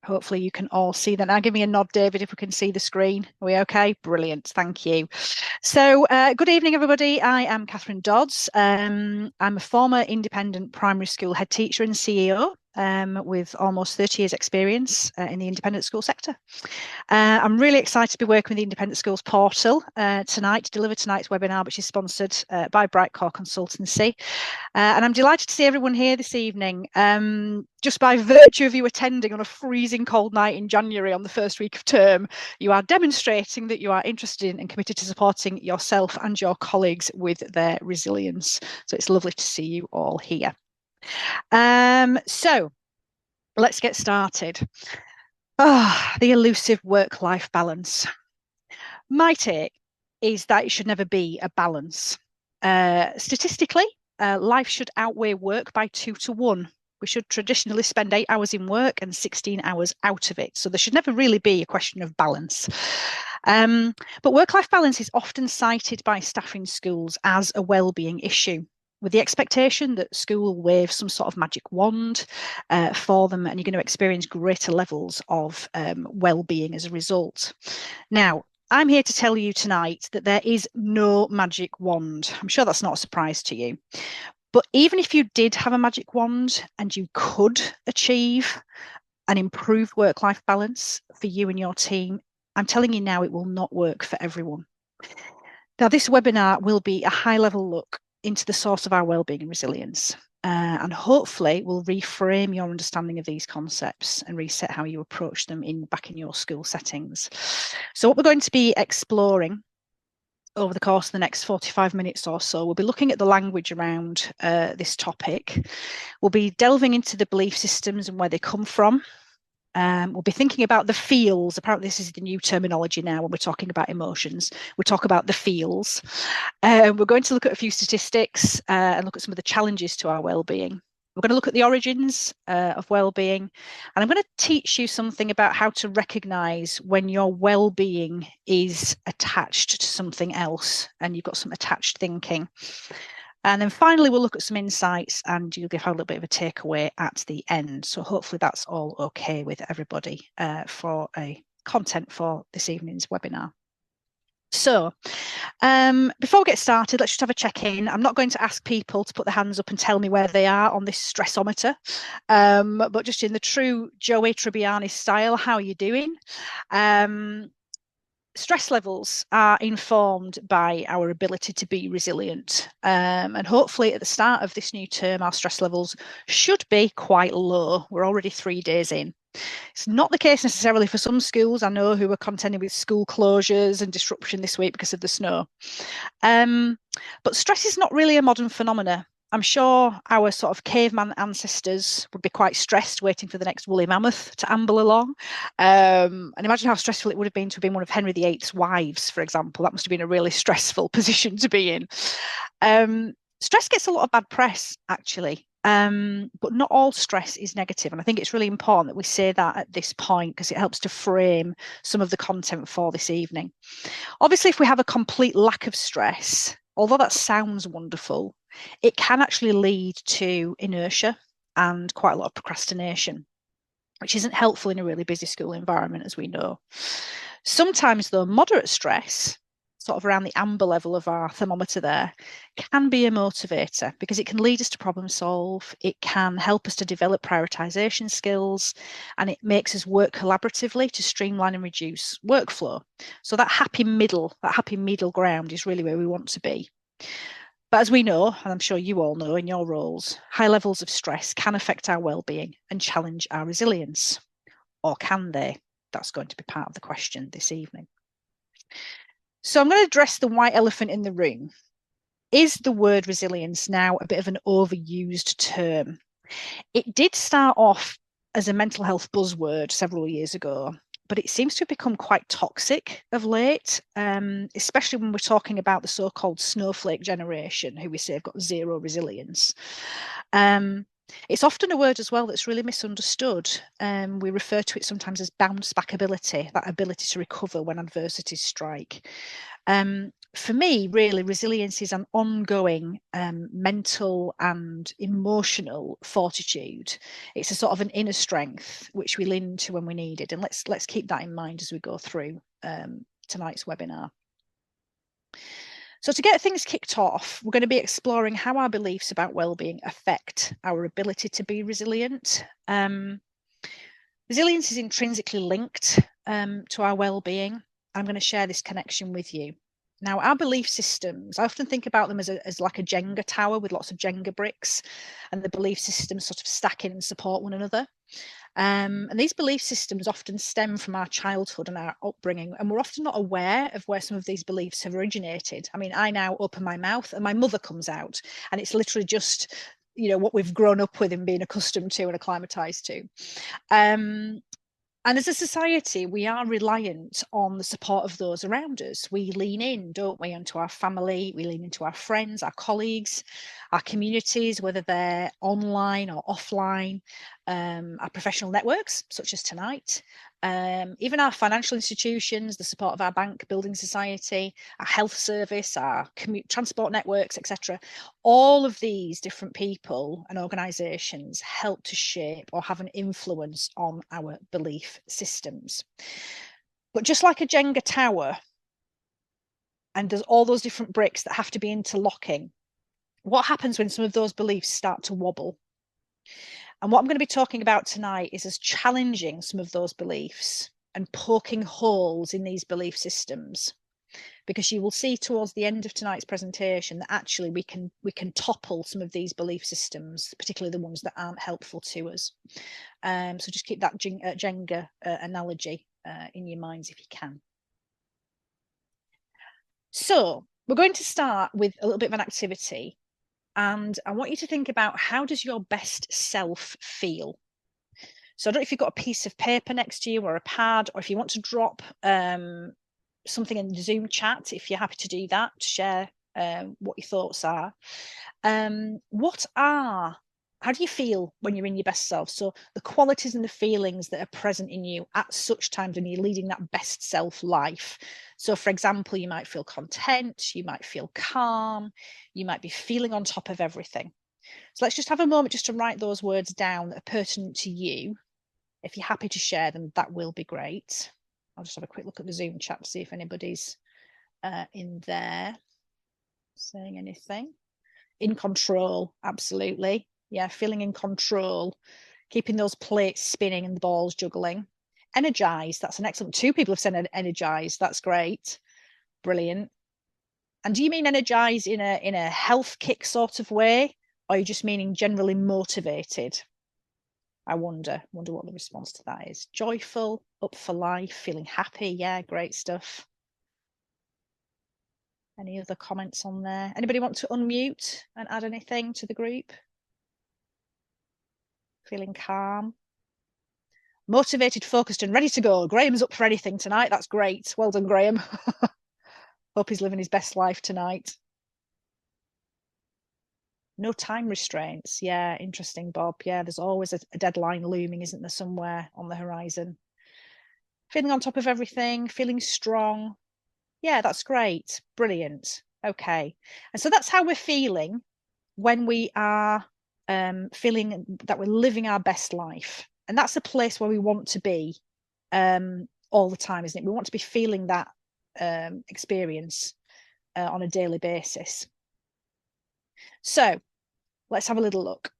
Hopefully you can all see that. Now give me a nod, David, if we can see the screen. Are we okay? Brilliant. Thank you. So good evening, everybody. I am Catherine Dodds. I'm a former independent primary school head teacher and CEO with almost 30 years experience in the independent school sector. I'm really excited to be working with the Independent Schools Portal tonight to deliver tonight's webinar, which is sponsored by Brightcore Consultancy. And I'm delighted to see everyone here this evening. Just by virtue of you attending on a freezing cold night in January on the first week of term, you are demonstrating that you are interested in and committed to supporting yourself and your colleagues with their resilience. So it's lovely to see you all here. So let's get started. The elusive work-life balance. My take is that it should never be a balance. Statistically, life should outweigh work by 2 to 1. We should traditionally spend 8 hours in work and 16 hours out of it. So there should never really be a question of balance. But work-life balance is often cited by staff in schools as a well-being issue, with the expectation that school will wave some sort of magic wand for them, and you're going to experience greater levels of well-being as a result. Now, I'm here to tell you tonight that there is no magic wand. I'm sure that's not a surprise to you. But even if you did have a magic wand and you could achieve an improved work-life balance for you and your team, I'm telling you now, it will not work for everyone. Now, this webinar will be a high-level look into the source of our wellbeing and resilience, and hopefully will reframe your understanding of these concepts and reset how you approach them back in your school settings. So what we're going to be exploring over the course of the next 45 minutes or so, we'll be looking at the language around this topic. We'll be delving into the belief systems and where they come from. We'll be thinking about the feels. Apparently, this is the new terminology now when we're talking about emotions. We talk about the feels. We're going to look at a few statistics and look at some of the challenges to our well-being. We're going to look at the origins of well-being, and I'm going to teach you something about how to recognize when your well-being is attached to something else and you've got some attached thinking. And then finally, we'll look at some insights and you'll have a little bit of a takeaway at the end. So hopefully that's all okay with everybody for a content for this evening's webinar. So before we get started, let's just have a check-in. I'm not going to ask people to put their hands up and tell me where they are on this stressometer, but just in the true Joey Tribbiani style, how are you doing? Stress levels are informed by our ability to be resilient. And hopefully at the start of this new term, our stress levels should be quite low. We're already 3 days in. It's not the case necessarily for some schools, I know, who are contending with school closures and disruption this week because of the snow. But stress is not really a modern phenomenon. I'm sure our sort of caveman ancestors would be quite stressed waiting for the next woolly mammoth to amble along. And imagine how stressful it would have been to have been one of Henry VIII's wives, for example. That must have been a really stressful position to be in. Stress gets a lot of bad press, actually. But not all stress is negative. And I think it's really important that we say that at this point because it helps to frame some of the content for this evening. Obviously, if we have a complete lack of stress, although that sounds wonderful, it can actually lead to inertia and quite a lot of procrastination, which isn't helpful in a really busy school environment, as we know. Sometimes, though, moderate stress, sort of around the amber level of our thermometer there, can be a motivator because it can lead us to problem solve. It can help us to develop prioritization skills, and it makes us work collaboratively to streamline and reduce workflow. So that happy middle ground is really where we want to be. But as we know, and I'm sure you all know in your roles, high levels of stress can affect our well-being and challenge our resilience. Or can they? That's going to be part of the question this evening. So I'm going to address the white elephant in the room. Is the word resilience now a bit of an overused term? It did start off as a mental health buzzword several years ago, but it seems to have become quite toxic of late, especially when we're talking about the so-called snowflake generation, who we say have got zero resilience. It's often a word as well that's really misunderstood. We refer to it sometimes as bounce back ability, that ability to recover when adversities strike. for me, really, resilience is an ongoing mental and emotional fortitude. It's a sort of an inner strength which we lean into when we need it. And let's keep that in mind as we go through tonight's webinar. So to get things kicked off, we're going to be exploring how our beliefs about well-being affect our ability to be resilient. Resilience is intrinsically linked to our well-being. I'm going to share this connection with you. Now, our belief systems, I often think about them as like a Jenga tower with lots of Jenga bricks, and the belief systems sort of stack in and support one another. And these belief systems often stem from our childhood and our upbringing, and we're often not aware of where some of these beliefs have originated. I mean, I now open my mouth and my mother comes out, and it's literally just, you know, what we've grown up with and been accustomed to and acclimatized to. And as a society, we are reliant on the support of those around us. We lean in, don't we, onto our family, we lean into our friends, our colleagues, our communities, whether they're online or offline, our professional networks, such as tonight, even our financial institutions, the support of our bank, building society, our health service, our transport networks, etc. All of these different people and organisations help to shape or have an influence on our belief systems. But just like a Jenga tower, and there's all those different bricks that have to be interlocking, what happens when some of those beliefs start to wobble? And what I'm going to be talking about tonight is us challenging some of those beliefs and poking holes in these belief systems, because you will see towards the end of tonight's presentation that actually we can topple some of these belief systems, particularly the ones that aren't helpful to us. So just keep that Jenga analogy in your minds if you can. So we're going to start with a little bit of an activity. And I want you to think about, how does your best self feel? So I don't know if you've got a piece of paper next to you or a pad, or if you want to drop something in the Zoom chat, if you're happy to do that, to share what your thoughts are. How do you feel when you're in your best self? So the qualities and the feelings that are present in you at such times when you're leading that best self life. So for example, you might feel content, you might feel calm, you might be feeling on top of everything. So let's just have a moment just to write those words down that are pertinent to you. If you're happy to share them, that will be great. I'll just have a quick look at the Zoom chat to see if anybody's in there saying anything. In control, absolutely. Yeah, feeling in control, keeping those plates spinning and the balls juggling. Energized, that's an excellent. 2 people have said energized. That's great. Brilliant. And do you mean energized in a health kick sort of way, or are you just meaning generally motivated? I wonder what the response to that is. Joyful, up for life, feeling happy. Yeah, great stuff. Any other comments on there? Anybody want to unmute and add anything to the group? Feeling calm. Motivated, focused, and ready to go. Graham's up for anything tonight. That's great. Well done, Graham. Hope he's living his best life tonight. No time restraints. Yeah, interesting, Bob. Yeah, there's always a deadline looming, isn't there, somewhere on the horizon. Feeling on top of everything, feeling strong. Yeah, that's great. Brilliant. Okay. And so that's how we're feeling when we are feeling that we're living our best life. And that's a place where we want to be all the time, isn't it? We want to be feeling that experience on a daily basis. So let's have a little look.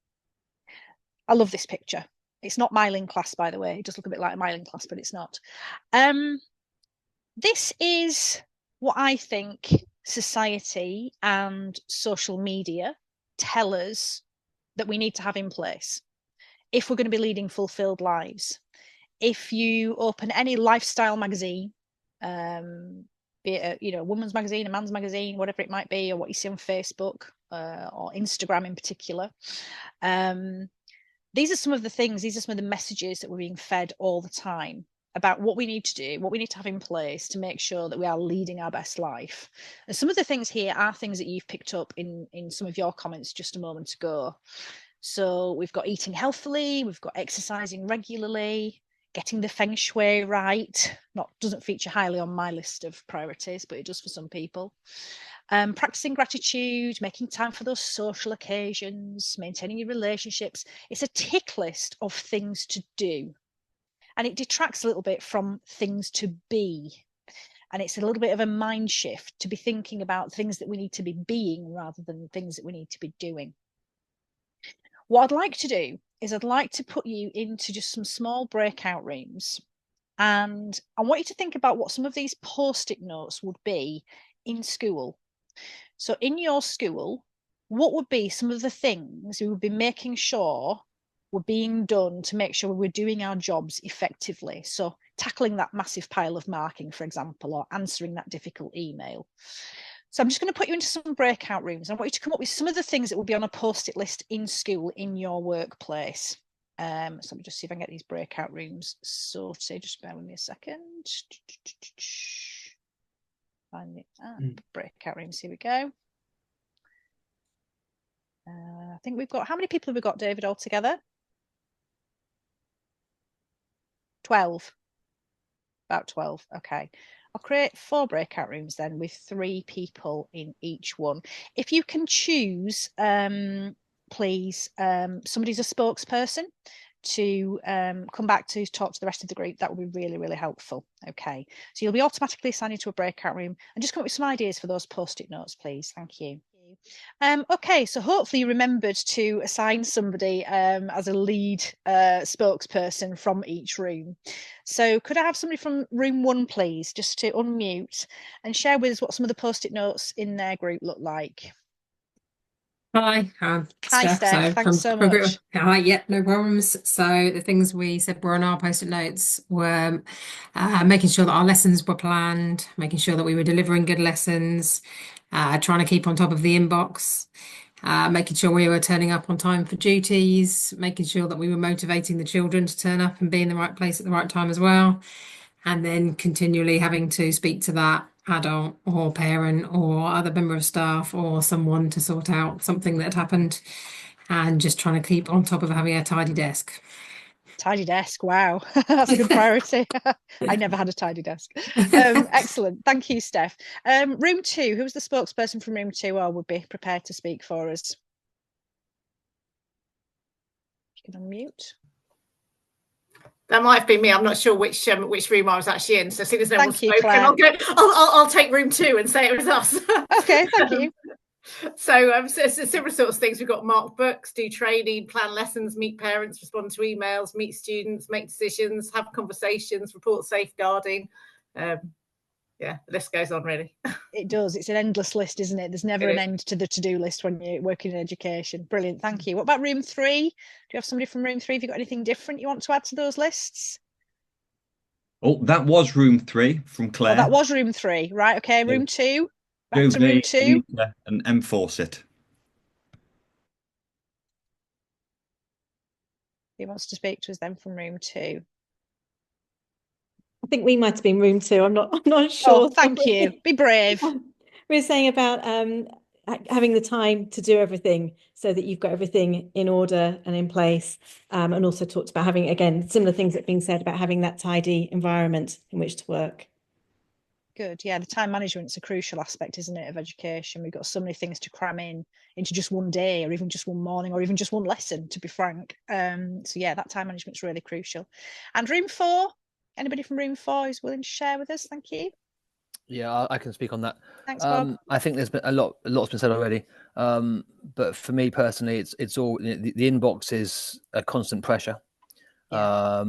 I love this picture. It's not myelin class, by the way. It does look a bit like a myelin class, but it's not. This is what I think society and social media tell us that we need to have in place if we're going to be leading fulfilled lives. If you open any lifestyle magazine, be it a woman's magazine, a man's magazine, whatever it might be, or what you see on Facebook or Instagram in particular, these are some of the messages that we're being fed all the time about what we need to do, what we need to have in place to make sure that we are leading our best life. And some of the things here are things that you've picked up in some of your comments just a moment ago. So we've got eating healthily, we've got exercising regularly, getting the feng shui right. Doesn't feature highly on my list of priorities, but it does for some people. Practicing gratitude, making time for those social occasions, maintaining your relationships. It's a tick list of things to do. And it detracts a little bit from things to be. And it's a little bit of a mind shift to be thinking about things that we need to be being rather than things that we need to be doing. What I'd like to do is I'd like to put you into just some small breakout rooms. And I want you to think about what some of these post-it notes would be in school. So in your school, what would be some of the things we would be making sure were being done to make sure we were doing our jobs effectively? So tackling that massive pile of marking, for example, or answering that difficult email. So I'm just going to put you into some breakout rooms. I want you to come up with some of the things that will be on a post-it list in school, in your workplace. So let me just see if I can get these breakout rooms sorted. Just bear with me a second. Find the breakout rooms. Here we go. I think we've got, how many people have we got, David, altogether? 12. About 12. Okay. I'll create 4 breakout rooms then with 3 people in each one. If you can choose, please, somebody's a spokesperson to come back to talk to the rest of the group, that would be really, really helpful. Okay. So you'll be automatically assigned into a breakout room, and just come up with some ideas for those post-it notes, please. Thank you. Okay, so hopefully you remembered to assign somebody as a lead spokesperson from each room. So could I have somebody from room 1, please, just to unmute and share with us what some of the post-it notes in their group look like? Hi, Hi, Steph. Steph. Thanks so much. Hi, yeah, no problems. So the things we said were on our post-it notes were making sure that our lessons were planned, making sure that we were delivering good lessons, trying to keep on top of the inbox, making sure we were turning up on time for duties, making sure that we were motivating the children to turn up and be in the right place at the right time as well, and then continually having to speak to that adult or parent or other member of staff or someone to sort out something that had happened, and just trying to keep on top of having a tidy desk. Tidy desk. Wow, that's a good priority. I never had a tidy desk. Excellent. Thank you, Steph. Room 2, who's the spokesperson from room 2 or would be prepared to speak for us? You can unmute. That might have been me. I'm not sure which room I was actually in. So as soon as no one's spoken, Claire. I'll take room 2 and say it was us. Okay, thank you. So similar sorts of things. We've got mark books, do training, plan lessons, meet parents, respond to emails, meet students, make decisions, have conversations, report safeguarding. Yeah, the list goes on, really. It does. It's an endless list, isn't it? There's never an end to the to-do list when you're working in education. Brilliant. Thank you. What about room 3? Do you have somebody from room 3? Have you got anything different you want to add to those lists? Oh, that was room 3 from Claire. Oh, that was room 3. Right. Okay. Room 2. Back to room 2. And enforce it. Who wants to speak to us then from room 2? I think we might have been room 2. I'm not sure. Oh, thank you. Be brave. We were saying about having the time to do everything so that you've got everything in order and in place, and also talked about having, again, similar things that have been said about having that tidy environment in which to work. Good. Yeah, the time management's a crucial aspect, isn't it, of education? We've got so many things to cram into just one day, or even just one morning, or even just one lesson, to be frank. So yeah, that time management's really crucial. And room 4, anybody from room 4 who's willing to share with us? Thank you. Yeah, I can speak on that. Thanks, Bob. I think there's been a lot's been said already. But for me personally, it's all the inbox is a constant pressure. Yeah.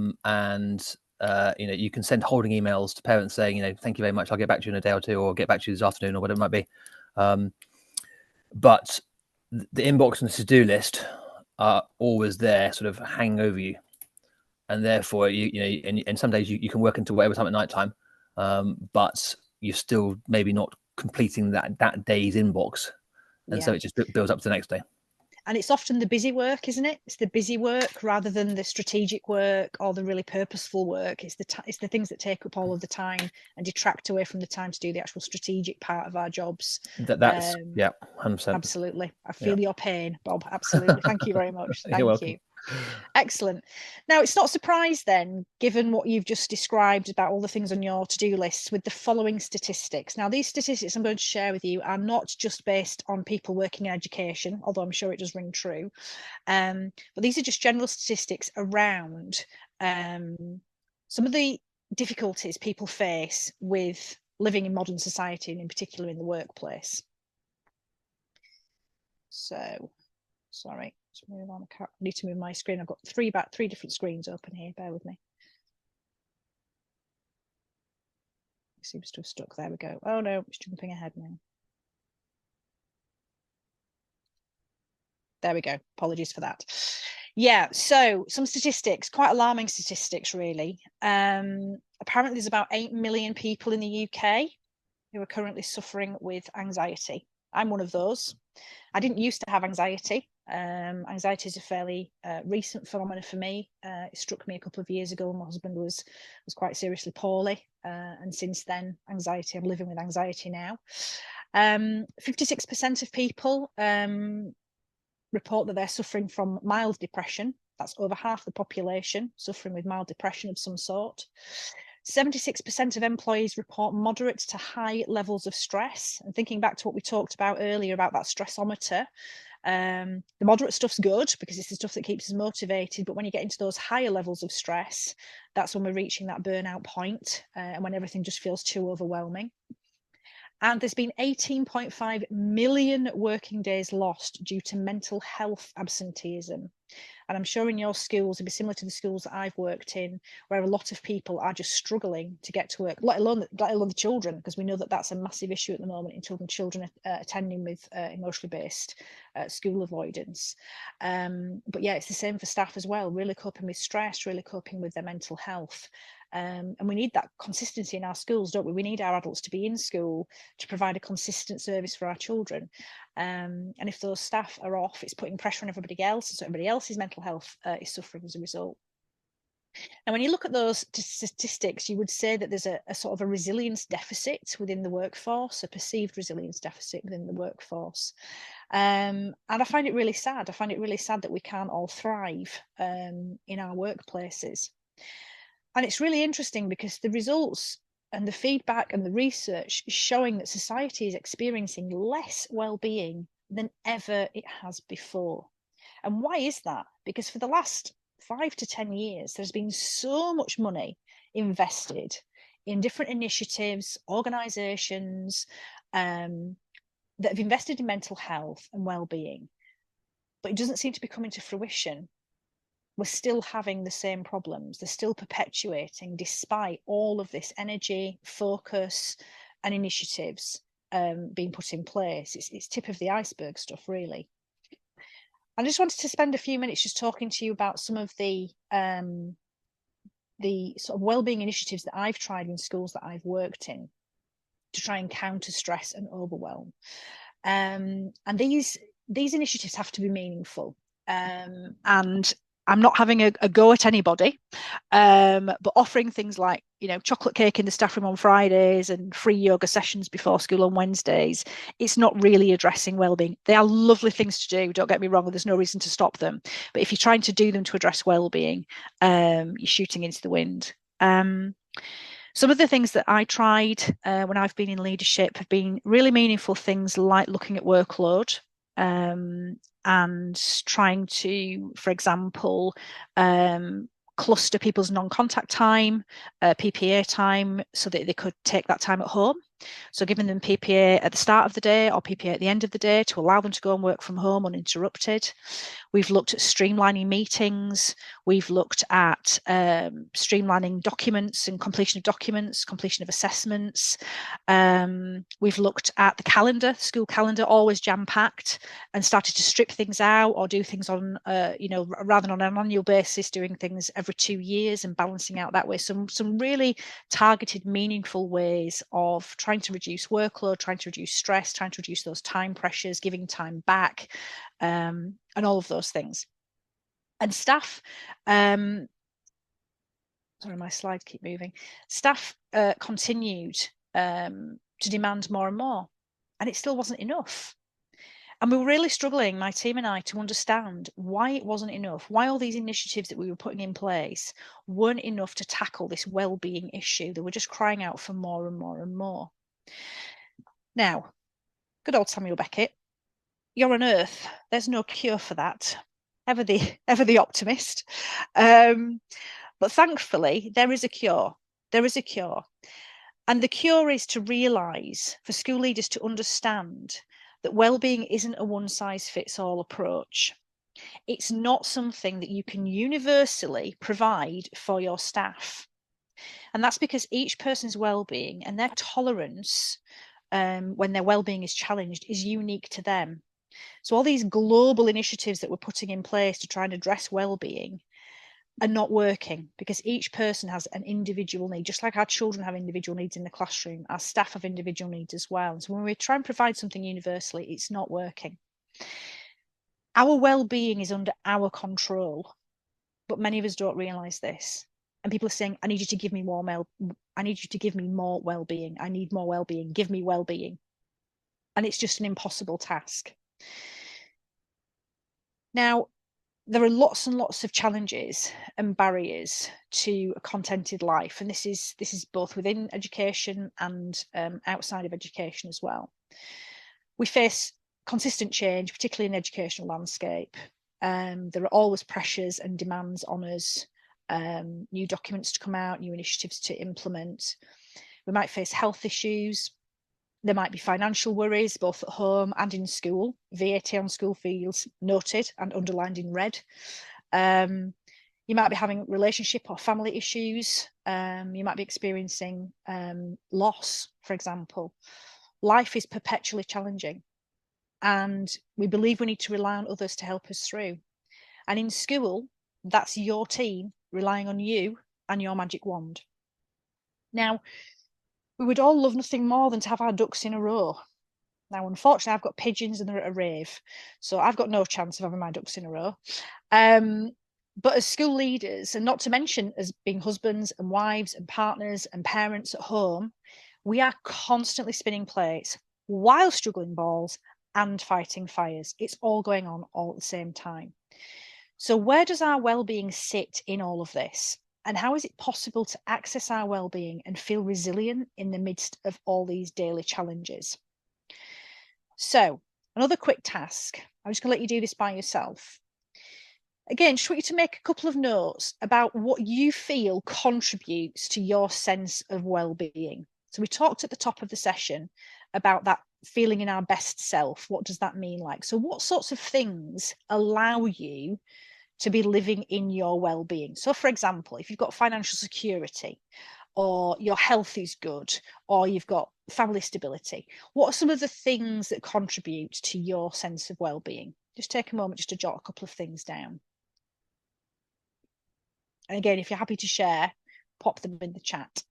You can send holding emails to parents saying, thank you very much, I'll get back to you in a day or 2, or get back to you this afternoon, or whatever it might be. But the inbox and the to-do list are always there, sort of hanging over you, and therefore and some days you can work until whatever time at night time, but you're still maybe not completing that day's inbox, and so it just builds up to the next day. And it's often the busy work, isn't it? It's the busy work rather than the strategic work or the really purposeful work. It's the things that take up all of the time and detract away from the time to do the actual strategic part of our jobs. That's 100%. Absolutely. I feel your pain, Bob. Absolutely. Thank you very much. Thank you. Excellent. Now, it's not a surprise then, given what you've just described about all the things on your to-do lists, with the following statistics. Now, these statistics I'm going to share with you are not just based on people working in education, although I'm sure it does ring true. But these are just general statistics around some of the difficulties people face with living in modern society, and in particular in the workplace. So, sorry, let's move on. I need to move my screen. I've got three different screens open here. Bear with me. It seems to have stuck. There we go. Oh no, it's jumping ahead now. There we go. Apologies for that. Yeah, so some statistics, quite alarming statistics, really. Apparently, there's about 8 million people in the UK who are currently suffering with anxiety. I'm one of those. I didn't used to have anxiety. Anxiety is a fairly recent phenomenon for me. It struck me a couple of years ago when my husband was quite seriously poorly. And since then, anxiety, I'm living with anxiety now. 56% of people report that they're suffering from mild depression. That's over half the population suffering with mild depression of some sort. 76% of employees report moderate to high levels of stress. And thinking back to what we talked about earlier about that stressometer, the moderate stuff's good because it's the stuff that keeps us motivated. But when you get into those higher levels of stress, that's when we're reaching that burnout point, and when everything just feels too overwhelming. And there's been 18.5 million working days lost due to mental health absenteeism. And I'm sure in your schools, it'd be similar to the schools that I've worked in, where a lot of people are just struggling to get to work, let alone the children, because we know that that's a massive issue at the moment in children attending with emotionally based school avoidance. But yeah, it's the same for staff as well, really coping with stress, really coping with their mental health. And we need that consistency in our schools, don't we? We need our adults to be in school to provide a consistent service for our children. And if those staff are off, it's putting pressure on everybody else. So everybody else's mental health is suffering as a result. And when you look at those statistics, you would say that there's a sort of a resilience deficit within the workforce, a perceived resilience deficit within the workforce. And I find it really sad. I find it really sad that we can't all thrive in our workplaces. And it's really interesting because the results and the feedback and the research is showing that society is experiencing less well-being than ever it has before. And why is that? Because for the last 5 to 10 years, there's been so much money invested in different initiatives, organisations that have invested in mental health and well-being, but it doesn't seem to be coming to fruition. We're still having the same problems. They're still perpetuating despite all of this energy, focus, and initiatives being put in place. It's tip of the iceberg stuff, really. I just wanted to spend a few minutes just talking to you about some of the sort of wellbeing initiatives that I've tried in schools that I've worked in to try and counter stress and overwhelm. And these initiatives have to be meaningful. And I'm not having a go at anybody, but offering things like, chocolate cake in the staff room on Fridays and free yoga sessions before school on Wednesdays, it's not really addressing wellbeing. They are lovely things to do, don't get me wrong, there's no reason to stop them. But if you're trying to do them to address wellbeing, you're shooting into the wind. Some of the things that I tried when I've been in leadership have been really meaningful things like looking at workload, and trying to, for example, cluster people's non-contact time, PPA time, so that they could take that time at home. So giving them PPA at the start of the day or PPA at the end of the day to allow them to go and work from home uninterrupted. We've looked at streamlining meetings. We've looked at streamlining documents and completion of documents, completion of assessments. We've looked at the calendar, school calendar, always jam-packed, and started to strip things out or do things on, rather than on an annual basis, doing things every 2 years and balancing out that way. Some really targeted, meaningful ways of trying to reduce workload, trying to reduce stress, trying to reduce those time pressures, giving time back, and all of those things. And staff, sorry, my slides keep moving. Staff continued to demand more and more, and it still wasn't enough. And we were really struggling, my team and I, to understand why it wasn't enough, why all these initiatives that we were putting in place weren't enough to tackle this well-being issue. They were just crying out for more and more and more. Now, good old Samuel Beckett, you're on Earth. There's no cure for that. Ever the optimist. But thankfully, there is a cure. There is a cure. And the cure is to realise, for school leaders to understand, that well-being isn't a one-size-fits-all approach. It's not something that you can universally provide for your staff. And that's because each person's well-being and their tolerance when their well-being is challenged is unique to them. So all these global initiatives that we're putting in place to try and address well-being are not working because each person has an individual need. Just like our children have individual needs in the classroom, our staff have individual needs as well. So when we try and provide something universally, it's not working. Our well-being is under our control, but many of us don't realise this. And people are saying, I need you to give me more I need you to give me more well-being. I need more well-being. Give me well-being. And it's just an impossible task. Now, there are lots and lots of challenges and barriers to a contented life, and this is both within education and outside of education as well. We face consistent change, particularly in the educational landscape. There are always pressures and demands on us, new documents to come out, new initiatives to implement. We might face health issues. There might be financial worries, both at home and in school. VAT on school fees noted and underlined in red. You might be having relationship or family issues. You might be experiencing loss, for example. Life is perpetually challenging, and we believe we need to rely on others to help us through. And in school, that's your team relying on you and your magic wand. Now, we would all love nothing more than to have our ducks in a row. Now, unfortunately, I've got pigeons and they're at a rave, so I've got no chance of having my ducks in a row. But as school leaders, and not to mention as being husbands and wives and partners and parents at home, we are constantly spinning plates while juggling balls and fighting fires. It's all going on all at the same time. So where does our well-being sit in all of this? And how is it possible to access our well-being and feel resilient in the midst of all these daily challenges? So another quick task. I'm just going to let you do this by yourself. Again, just want you to make a couple of notes about what you feel contributes to your sense of well-being. So we talked at the top of the session about that feeling in our best self. What does that mean like? So what sorts of things allow you to be living in your well-being? So for example, if you've got financial security, or your health is good, or you've got family stability, what are some of the things that contribute to your sense of well-being? Just take a moment just to jot a couple of things down. And again, if you're happy to share, pop them in the chat.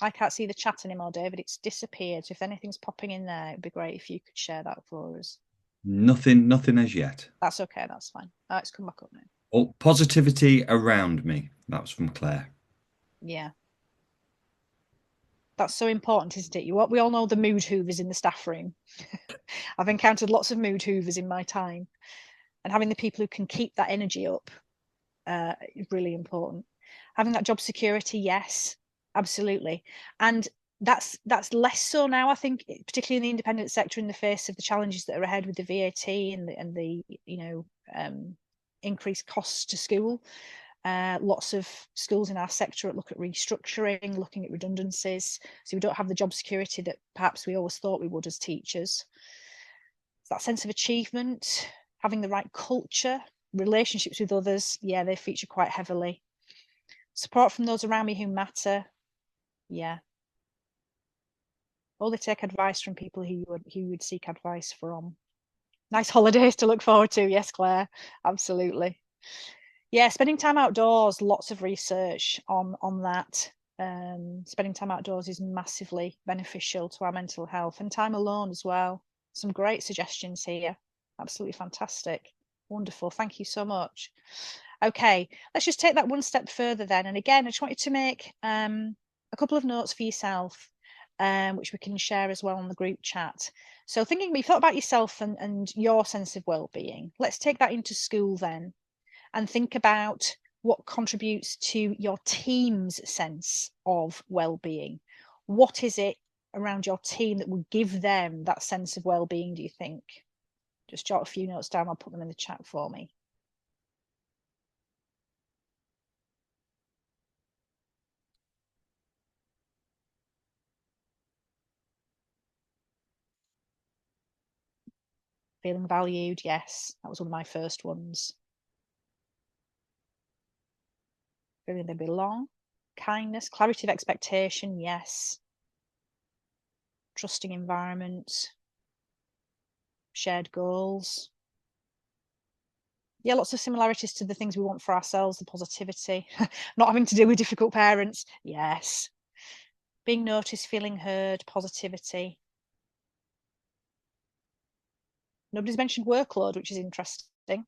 I can't see the chat anymore, David. It's disappeared. So if anything's popping in there, it'd be great if you could share that for us. Nothing as yet. That's okay. That's fine. It's come back up now. Oh, positivity around me. That was from Claire. Yeah. That's so important, isn't it? We all know the mood hoovers in the staff room. I've encountered lots of mood hoovers in my time. And having the people who can keep that energy up is really important. Having that job security, yes, absolutely. And that's less so now, I think, particularly in the independent sector, in the face of the challenges that are ahead with the VAT and the increased costs to school. Lots of schools in our sector look at restructuring, looking at redundancies. So we don't have the job security that perhaps we always thought we would as teachers. That sense of achievement, having the right culture, relationships with others, yeah, they feature quite heavily. Support from those around me who matter, yeah. Only take advice from people who you would seek advice from. Nice holidays to look forward to, yes, Claire, absolutely. Yeah, spending time outdoors, lots of research on that. Spending time outdoors is massively beneficial to our mental health, and time alone as well. Some great suggestions here. Absolutely fantastic. Wonderful. Thank you so much. Okay, let's just take that one step further then. And again, I just want you to make a couple of notes for yourself, which we can share as well on the group chat. So thinking, you've thought about yourself and your sense of well-being. Let's take that into school then and think about what contributes to your team's sense of well-being. What is it around your team that will give them that sense of well-being, do you think? Just jot a few notes down. I'll put them in the chat for me. Feeling valued, yes. That was one of my first ones. Feeling they belong. Kindness, clarity of expectation, yes. Trusting environment. Shared goals. Yeah, lots of similarities to the things we want for ourselves, the positivity. Not having to deal with difficult parents, yes. Being noticed, feeling heard, positivity. Nobody's mentioned workload, which is interesting.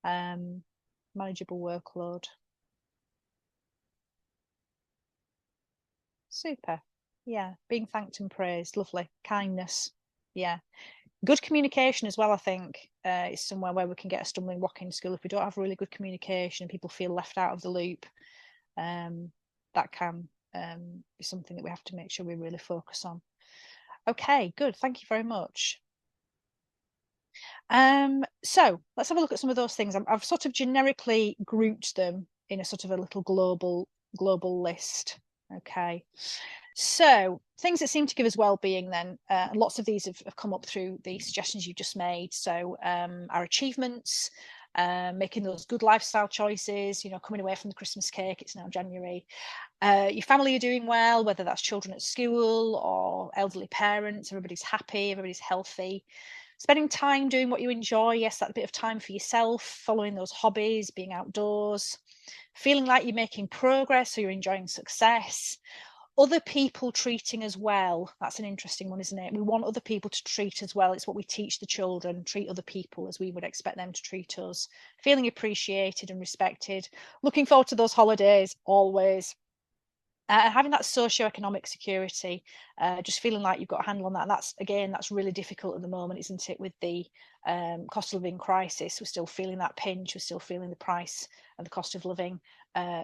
Manageable workload. Super. Yeah, being thanked and praised, lovely. Kindness, yeah. Good communication as well, I think, is somewhere where we can get a stumbling block in school. If we don't have really good communication and people feel left out of the loop, that can be something that we have to make sure we really focus on. Okay, good. Thank you very much. So let's have a look at some of those things. I've sort of generically grouped them in a sort of a little global list. Okay. So things that seem to give us well-being then, lots of these have come up through the suggestions you've just made. So our achievements, making those good lifestyle choices, you know, coming away from the Christmas cake, it's now January. Your family are doing well, whether that's children at school or elderly parents, everybody's happy, everybody's healthy. Spending time doing what you enjoy, yes, that bit of time for yourself, following those hobbies, being outdoors, feeling like you're making progress, so you're enjoying success. Other people treating as well. That's an interesting one, isn't it? We want other people to treat as well. It's what we teach the children, treat other people as we would expect them to treat us. Feeling appreciated and respected. Looking forward to those holidays, always. Having that socioeconomic security, just feeling like you've got a handle on that. And that's really difficult at the moment, isn't it? With the cost of living crisis, we're still feeling that pinch. We're still feeling the price and the cost of living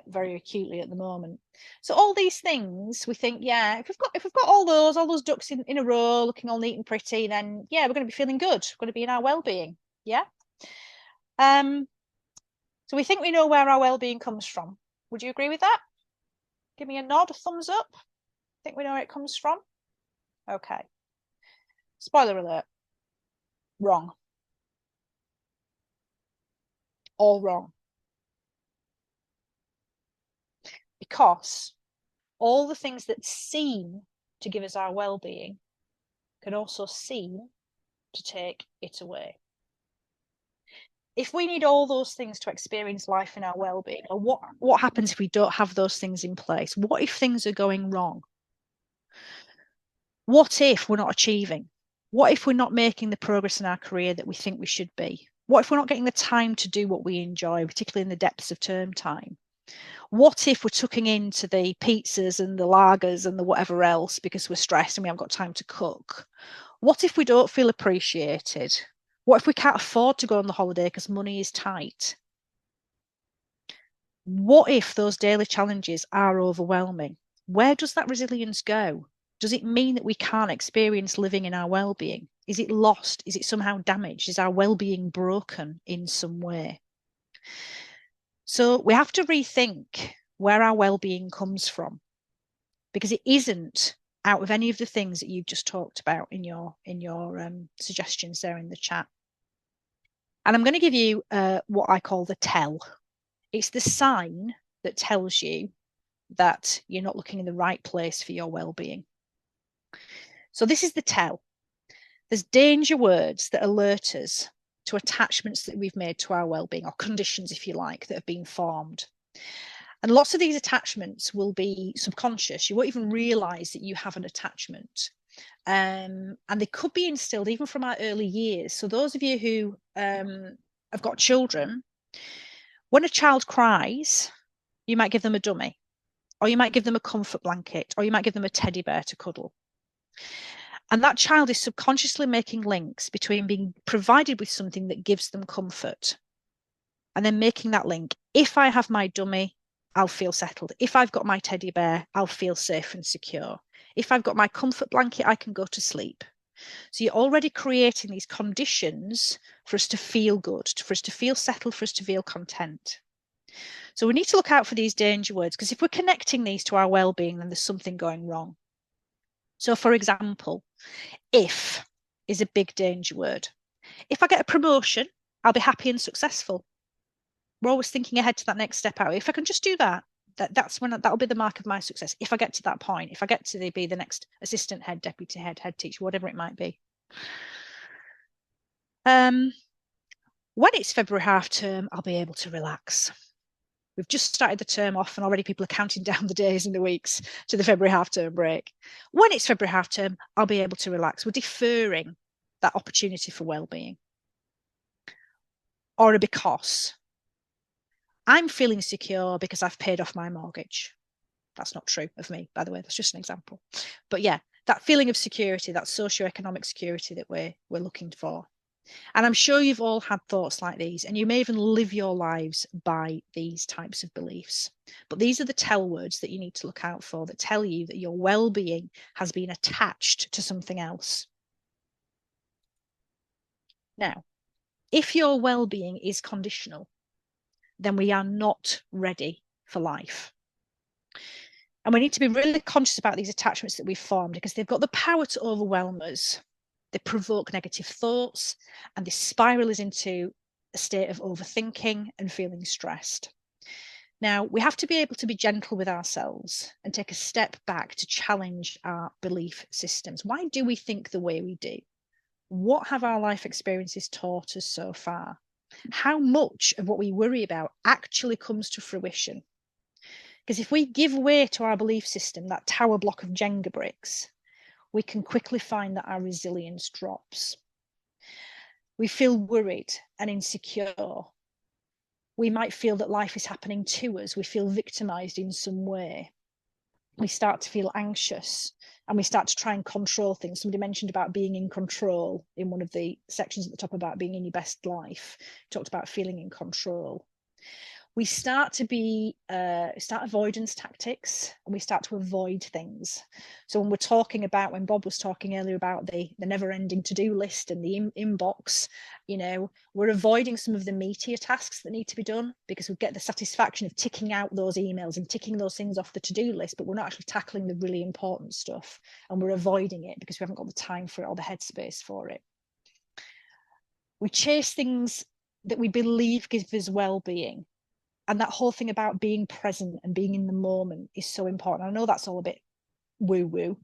very acutely at the moment. So all these things, we think, yeah, if we've got all those ducks in a row, looking all neat and pretty, then yeah, we're going to be feeling good. We're going to be in our well-being. Yeah. So we think we know where our well-being comes from. Would you agree with that? Give me a nod, a thumbs up. Think we know where it comes from? Okay. Spoiler alert. Wrong. All wrong. Because all the things that seem to give us our well-being can also seem to take it away. If we need all those things to experience life in our well-being, or what happens if we don't have those things in place? What if things are going wrong? What if we're not achieving? What if we're not making the progress in our career that we think we should be? What if we're not getting the time to do what we enjoy, particularly in the depths of term time? What if we're tucking into the pizzas and the lagers and the whatever else because we're stressed and we haven't got time to cook? What if we don't feel appreciated? What if we can't afford to go on the holiday because money is tight? What if those daily challenges are overwhelming? Where does that resilience go? Does it mean that we can't experience living in our well-being? Is it lost? Is it somehow damaged? Is our well-being broken in some way? So we have to rethink where our well-being comes from, because it isn't out of any of the things that you've just talked about in your suggestions there in the chat. And I'm going to give you what I call the tell. It's the sign that tells you that you're not looking in the right place for your well-being. So this is the tell. There's danger words that alert us to attachments that we've made to our well-being, or conditions, if you like, that have been formed. And lots of these attachments will be subconscious. You won't even realize that you have an attachment. And they could be instilled even from our early years. So those of you who have got children, When a child cries, you might give them a dummy, or you might give them a comfort blanket, or you might give them a teddy bear to cuddle. And that child is subconsciously making links between being provided with something that gives them comfort and then making that link. If I have my dummy, I'll feel settled. If I've got my teddy bear, I'll feel safe and secure. If I've got my comfort blanket, I can go to sleep. So you're already creating these conditions for us to feel good, for us to feel settled, for us to feel content. So we need to look out for these danger words, because if we're connecting these to our well-being, then there's something going wrong. So for example, if is a big danger word. If I get a promotion, I'll be happy and successful. We're always thinking ahead to that next step out. If I can just do that, that'll be the mark of my success. If I get to that point, if I get to be the next assistant head, deputy head, head teacher, whatever it might be. When it's February half term, I'll be able to relax. We've just started the term off and already people are counting down the days and the weeks to the February half term break. When it's February half term, I'll be able to relax. We're deferring that opportunity for well-being. Or a because. I'm feeling secure because I've paid off my mortgage. That's not true of me, by the way. That's just an example. But yeah, that feeling of security, that socioeconomic security that we're looking for. And I'm sure you've all had thoughts like these, and you may even live your lives by these types of beliefs. But these are the tell words that you need to look out for that tell you that your well-being has been attached to something else. Now, if your well-being is conditional, then we are not ready for life. And we need to be really conscious about these attachments that we've formed, because they've got the power to overwhelm us. They provoke negative thoughts, and they spiral us into a state of overthinking and feeling stressed. Now, we have to be able to be gentle with ourselves and take a step back to challenge our belief systems. Why do we think the way we do? What have our life experiences taught us so far? How much of what we worry about actually comes to fruition? Because if we give way to our belief system, that tower block of Jenga bricks, we can quickly find that our resilience drops. We feel worried and insecure. We might feel that life is happening to us. We feel victimized in some way. We start to feel anxious and we start to try and control things. Somebody mentioned about being in control in one of the sections at the top about being in your best life. Talked about feeling in control. We start to start avoidance tactics, and we start to avoid things. So when we're talking about, when Bob was talking earlier about the never-ending to-do list and the inbox, you know, we're avoiding some of the meatier tasks that need to be done because we get the satisfaction of ticking out those emails and ticking those things off the to-do list, but we're not actually tackling the really important stuff, and we're avoiding it because we haven't got the time for it or the headspace for it. We chase things that we believe give us well-being. And that whole thing about being present and being in the moment is so important. I know that's all a bit woo-woo,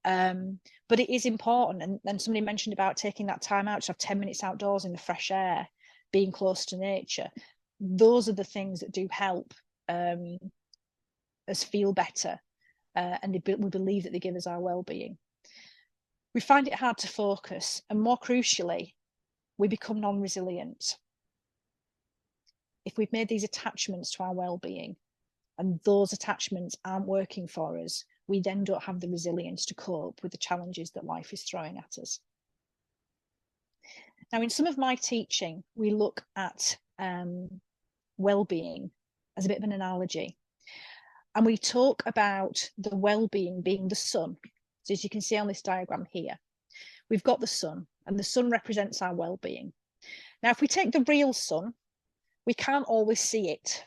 but it is important. And somebody mentioned about taking that time out to have 10 minutes outdoors in the fresh air, being close to nature. Those are the things that do help us feel better. And we believe that they give us our well-being. We find it hard to focus. And more crucially, we become non-resilient. If we've made these attachments to our well-being and those attachments aren't working for us, we then don't have the resilience to cope with the challenges that life is throwing at us. Now, in some of my teaching, we look at well-being as a bit of an analogy. And we talk about the well-being being the sun. So as you can see on this diagram here, we've got the sun, and the sun represents our well-being. Now, if we take the real sun, we can't always see it.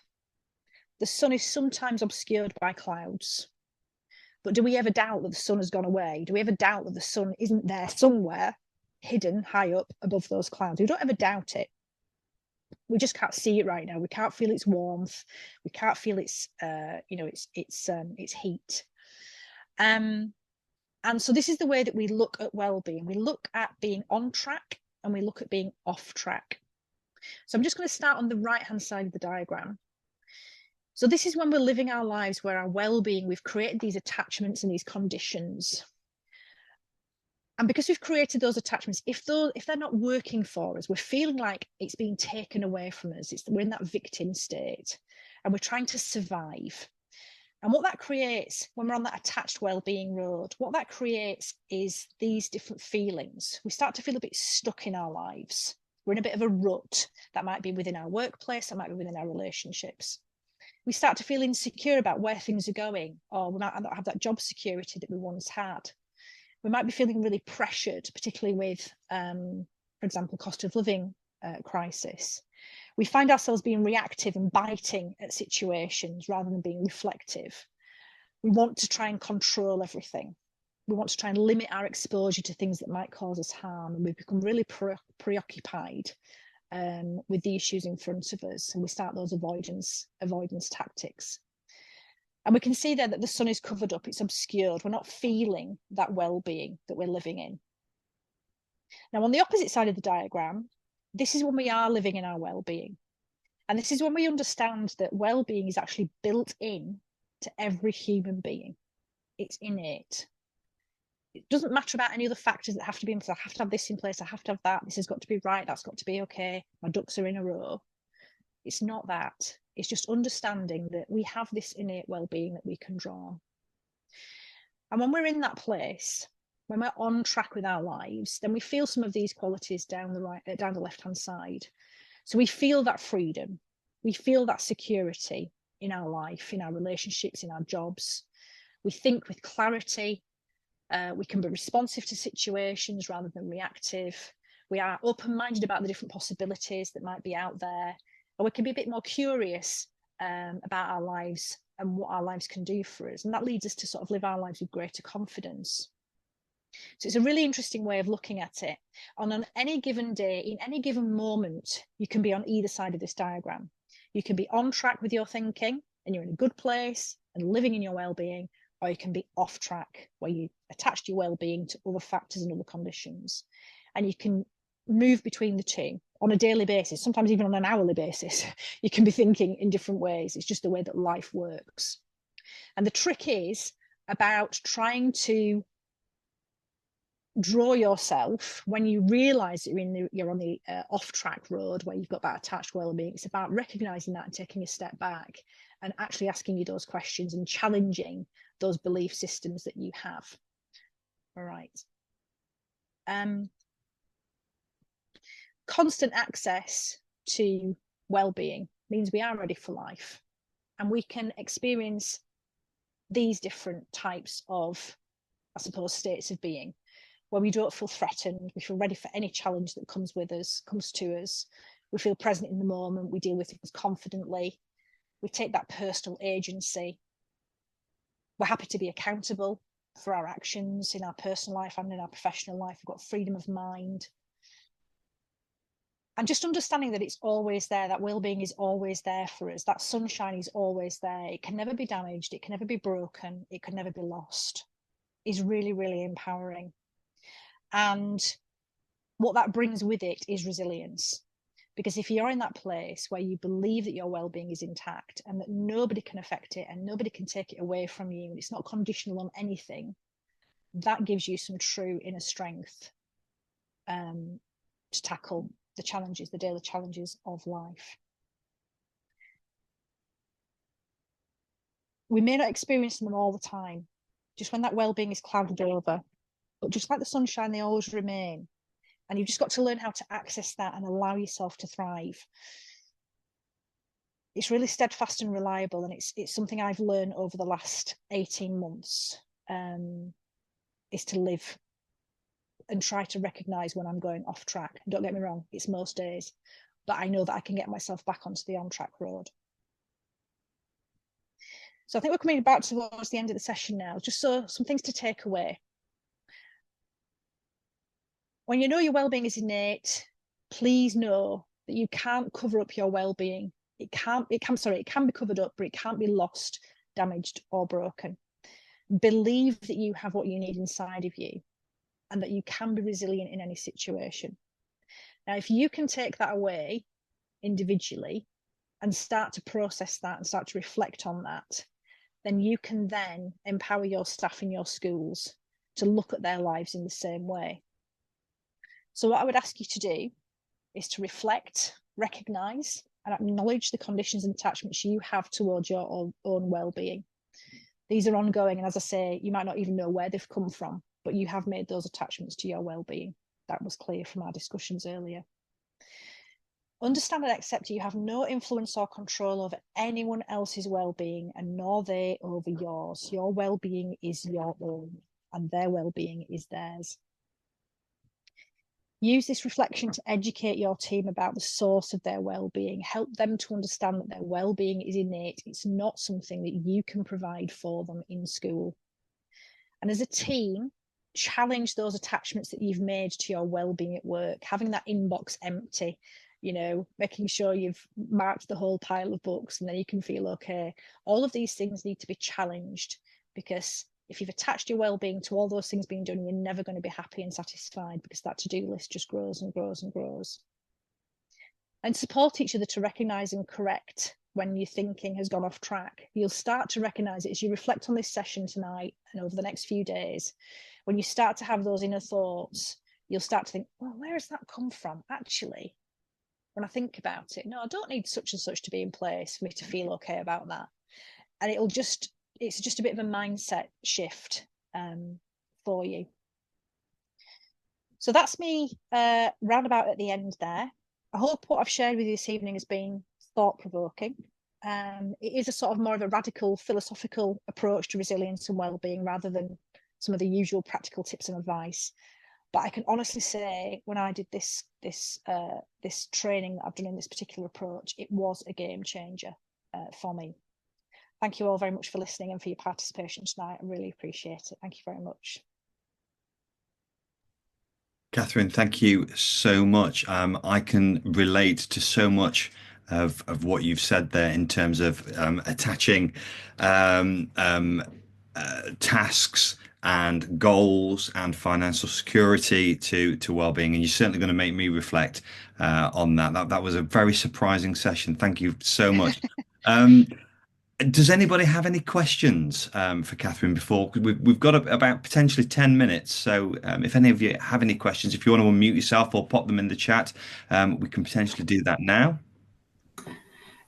The sun is sometimes obscured by clouds. But do we ever doubt that the sun has gone away? Do we ever doubt that the sun isn't there somewhere, hidden high up above those clouds? We don't ever doubt it. We just can't see it right now. We can't feel its warmth. We can't feel its, its heat. And so this is the way that we look at well-being. We look at being on track and we look at being off track. So I'm just going to start on the right-hand side of the diagram. So this is when we're living our lives where our well-being, we've created these attachments and these conditions. And because we've created those attachments, if they're not working for us, we're feeling like it's being taken away from us. We're in that victim state and we're trying to survive. And what that creates when we're on that attached well-being road, what that creates is these different feelings. We start to feel a bit stuck in our lives. We're in a bit of a rut. That might be within our workplace, that might be within our relationships. We start to feel insecure about where things are going, or we might not have that job security that we once had. We might be feeling really pressured, particularly with, for example, cost of living crisis. We find ourselves being reactive and biting at situations rather than being reflective. We want to try and control everything. We want to try and limit our exposure to things that might cause us harm, and we become really preoccupied with the issues in front of us, and we start those avoidance tactics. And we can see there that the sun is covered up, it's obscured. We're not feeling that well-being that we're living in. Now, on the opposite side of the diagram, this is when we are living in our well-being. And this is when we understand that well-being is actually built in to every human being. It's innate. It doesn't matter about any other factors that have to be in place. I have to have this in place. I have to have that. This has got to be right. That's got to be okay. My ducks are in a row. It's not that. It's just understanding that we have this innate well-being that we can draw on. And when we're in that place, when we're on track with our lives, then we feel some of these qualities down the left-hand side. So we feel that freedom. We feel that security in our life, in our relationships, in our jobs. We think with clarity. We can be responsive to situations rather than reactive. We are open-minded about the different possibilities that might be out there. And we can be a bit more curious about our lives and what our lives can do for us. And that leads us to sort of live our lives with greater confidence. So it's a really interesting way of looking at it. On any given day, in any given moment, you can be on either side of this diagram. You can be on track with your thinking and you're in a good place and living in your well-being, or you can be off track where you attached your well-being to other factors and other conditions. And you can move between the two on a daily basis, sometimes even on an hourly basis. You can be thinking in different ways. It's just the way that life works. And the trick is about trying to draw yourself when you realize that you're on the off-track road where you've got that attached well-being. It's about recognizing that and taking a step back and actually asking you those questions and challenging those belief systems that you have. All right. Constant access to well-being means we are ready for life, and we can experience these different types of, I suppose, states of being, where we don't feel threatened, we feel ready for any challenge that comes to us, we feel present in the moment, we deal with things confidently, we take that personal agency, we're happy to be accountable for our actions in our personal life and in our professional life, we've got freedom of mind. And just understanding that it's always there, that well-being is always there for us, that sunshine is always there, it can never be damaged, it can never be broken, it can never be lost, is really, really empowering. And what that brings with it is resilience. Because if you're in that place where you believe that your well-being is intact and that nobody can affect it and nobody can take it away from you, and it's not conditional on anything, that gives you some true inner strength to tackle the challenges, the daily challenges of life. We may not experience them all the time, just when that well-being is clouded over, but just like the sunshine, they always remain. And you've just got to learn how to access that and allow yourself to thrive. It's really steadfast and reliable, and it's something I've learned over the last 18 months, is to live and try to recognize when I'm going off track. Don't get me wrong, it's most days, but I know that I can get myself back onto the on-track road. So I think we're coming about towards the end of the session now, just so some things to take away. When you know your well-being is innate, please know that you can't cover up your well-being. It can be covered up, but it can't be lost, damaged, or broken. Believe that you have what you need inside of you and that you can be resilient in any situation. Now, if you can take that away individually and start to process that and start to reflect on that, then you can then empower your staff in your schools to look at their lives in the same way. So what I would ask you to do is to reflect, recognise and acknowledge the conditions and attachments you have towards your own well-being. These are ongoing, and as I say, you might not even know where they've come from, but you have made those attachments to your well-being. That was clear from our discussions earlier. Understand and accept you have no influence or control over anyone else's well-being, and nor they over yours. Your well-being is your own, and their well-being is theirs. Use this reflection to educate your team about the source of their well-being. Help them to understand that their well-being is innate. It's not something that you can provide for them in school. And as a team, challenge those attachments that you've made to your well-being at work, having that inbox empty, you know, making sure you've marked the whole pile of books and then you can feel okay. All of these things need to be challenged, because if you've attached your well-being to all those things being done, you're never going to be happy and satisfied, because that to-do list just grows and grows and grows. And support each other to recognise and correct when your thinking has gone off track. You'll start to recognise it as you reflect on this session tonight and over the next few days. When you start to have those inner thoughts, you'll start to think, well, where has that come from? Actually, when I think about it, no, I don't need such and such to be in place for me to feel okay about that. And it's just a bit of a mindset shift for you. So that's me roundabout at the end there. I hope what I've shared with you this evening has been thought-provoking. It is a sort of more of a radical philosophical approach to resilience and well-being, rather than some of the usual practical tips and advice. But I can honestly say, when I did this training that I've done in this particular approach, it was a game changer for me. Thank you all very much for listening and for your participation tonight. I really appreciate it. Thank you very much. Catherine, thank you so much. I can relate to so much of what you've said there in terms of attaching tasks and goals and financial security to well-being, and you're certainly going to make me reflect on that. That was a very surprising session. Thank you so much. Does anybody have any questions for Catherine before? We've got about potentially 10 minutes. So if any of you have any questions, if you want to unmute yourself or pop them in the chat, we can potentially do that now.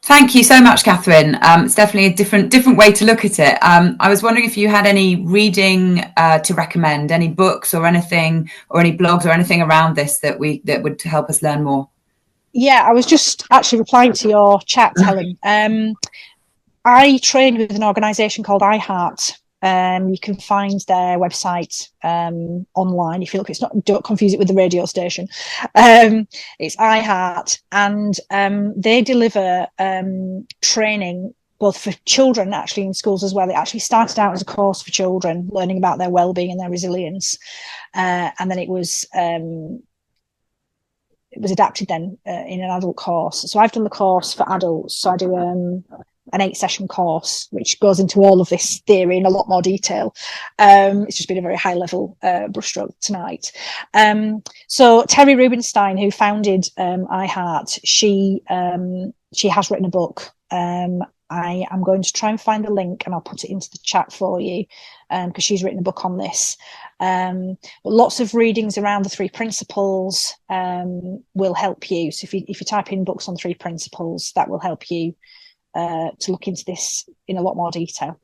Thank you so much, Catherine. It's definitely a different way to look at it. I was wondering if you had any reading to recommend, any books or anything, or any blogs or anything around this that would help us learn more. Yeah, I was just actually replying to your chat, Helen. I trained with an organisation called iHeart. You can find their website online. If you look, don't confuse it with the radio station. It's iHeart, and they deliver training both for children, actually in schools as well. It actually started out as a course for children, learning about their well-being and their resilience, and then it was adapted then in an adult course. So I've done the course for adults. So I do an 8-session course, which goes into all of this theory in a lot more detail. It's just been a very high level brushstroke tonight. So Terry Rubinstein, who founded iHeart, she has written a book. I am going to try and find the link, and I'll put it into the chat for you, because she's written a book on this. But lots of readings around the 3 principles will help you. So if you type in books on 3 principles, that will help you to look into this in a lot more detail.